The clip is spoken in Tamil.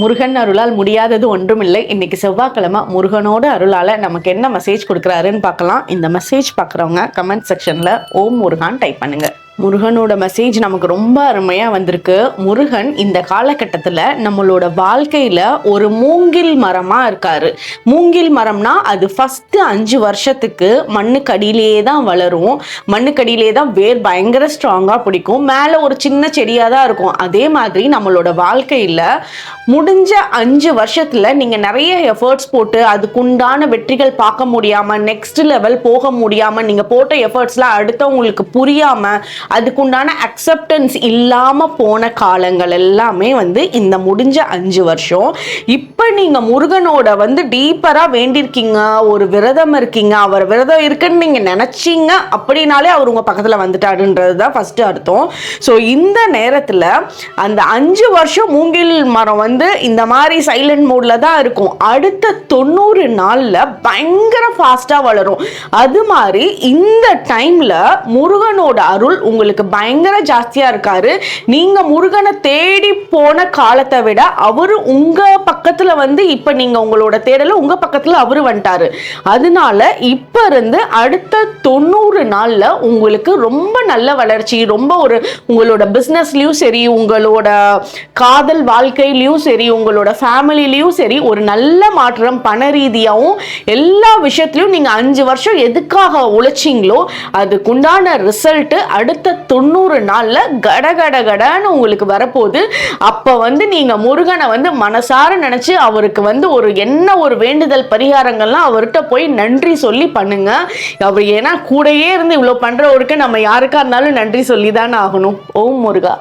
முருகன் அருளால் முடியாதது ஒன்றுமில்லை. இன்னைக்கு செவ்வாய்க்கிழமை முருகனோட அருளால நமக்கு என்ன மெசேஜ் கொடுக்குறாருன்னு பார்க்கலாம். இந்த மெசேஜ் பார்க்குறவங்க கமெண்ட் செக்ஷன்ல ஓம் முருகான் டைப் பண்ணுங்க. முருகனோட மெசேஜ் நமக்கு ரொம்ப அருமையாக வந்திருக்கு. முருகன் இந்த காலகட்டத்தில் நம்மளோட வாழ்க்கையில் ஒரு மூங்கில் மரமாக இருக்காரு. மூங்கில் மரம்னா அது ஃபஸ்ட்டு 5 வருஷத்துக்கு மண்ணுக்கடியிலேயே தான் வளரும். மண்ணுக்கடியிலே தான் வேர் பயங்கர ஸ்ட்ராங்காக பிடிக்கும். மேலே ஒரு சின்ன செடியாக தான் இருக்கும். அதே மாதிரி நம்மளோட வாழ்க்கையில் முடிஞ்ச 5 வருஷத்தில் நீங்கள் நிறைய எஃபர்ட்ஸ் போட்டு அதுக்குண்டான வெற்றிகள் பார்க்க முடியாமல், நெக்ஸ்ட் லெவல் போக முடியாமல், நீங்கள் போட்ட எஃபர்ட்ஸ்லாம் அடுத்தவங்களுக்கு புரியாமல், அதுக்குண்டான அக்செப்டன்ஸ் இல்லாமல் போன காலங்கள் எல்லாமே இந்த முடிஞ்ச 5 வருஷம். இப்போ நீங்கள் முருகனோட டீப்பராக வேண்டியிருக்கீங்க, ஒரு விரதம் இருக்கீங்க, அவர் விரதம் இருக்குன்னு நீங்கள் நினச்சிங்க அப்படின்னாலே அவர் உங்கள் பக்கத்தில் வந்துட்டாருன்றது தான் ஃபஸ்ட்டு அர்த்தம். ஸோ இந்த நேரத்தில் அந்த 5 வருஷம் மூங்கில் மரம் இந்த மாதிரி சைலண்ட் மோடில் தான் இருக்கும். அடுத்த 90 நாளில் பயங்கர ஃபாஸ்ட்டாக வளரும். அது மாதிரி இந்த டைமில் முருகனோட அருள் உங்களுக்கு பயங்கர ஜாஸ்தியாக இருக்காரு. நீங்கள் முருகனை தேடி போன காலத்தை விட அவர் உங்கள் பக்கத்தில் இப்போ நீங்கள் உங்களோட தேடலை உங்கள் பக்கத்தில் அவர் வந்துட்டாரு. அதனால இப்போ இருந்து அடுத்த 90 நாளில் உங்களுக்கு ரொம்ப நல்ல வளர்ச்சி, ரொம்ப உங்களோட பிஸ்னஸ்லையும் சரி, உங்களோட காதல் வாழ்க்கையிலையும் சரி, உங்களோட ஃபேமிலிலையும் சரி ஒரு நல்ல மாற்றம், பண ரீதியாகவும் எல்லா விஷயத்துலையும் நீங்கள் 5 வருஷம் எதுக்காக உழைச்சிங்களோ அதுக்குண்டான ரிசல்ட்டு அடுத்த 90 நாளில் கடகடகடன்னு உங்களுக்கு வரப்போகுது. அப்போ நீங்கள் முருகனை மனசார நினச்சி அவருக்கு ஒரு வேண்டுதல் பரிகாரங்கள்லாம் அவர்கிட்ட போய் நன்றி சொல்லி பண்ணுங்க. அவர் ஏன்னா கூடயே இருந்து இவ்வளோ பண்ணுறவருக்கு நம்ம யாருக்கா இருந்தாலும் நன்றி சொல்லி தானே ஆகணும். ஓம் முருகா.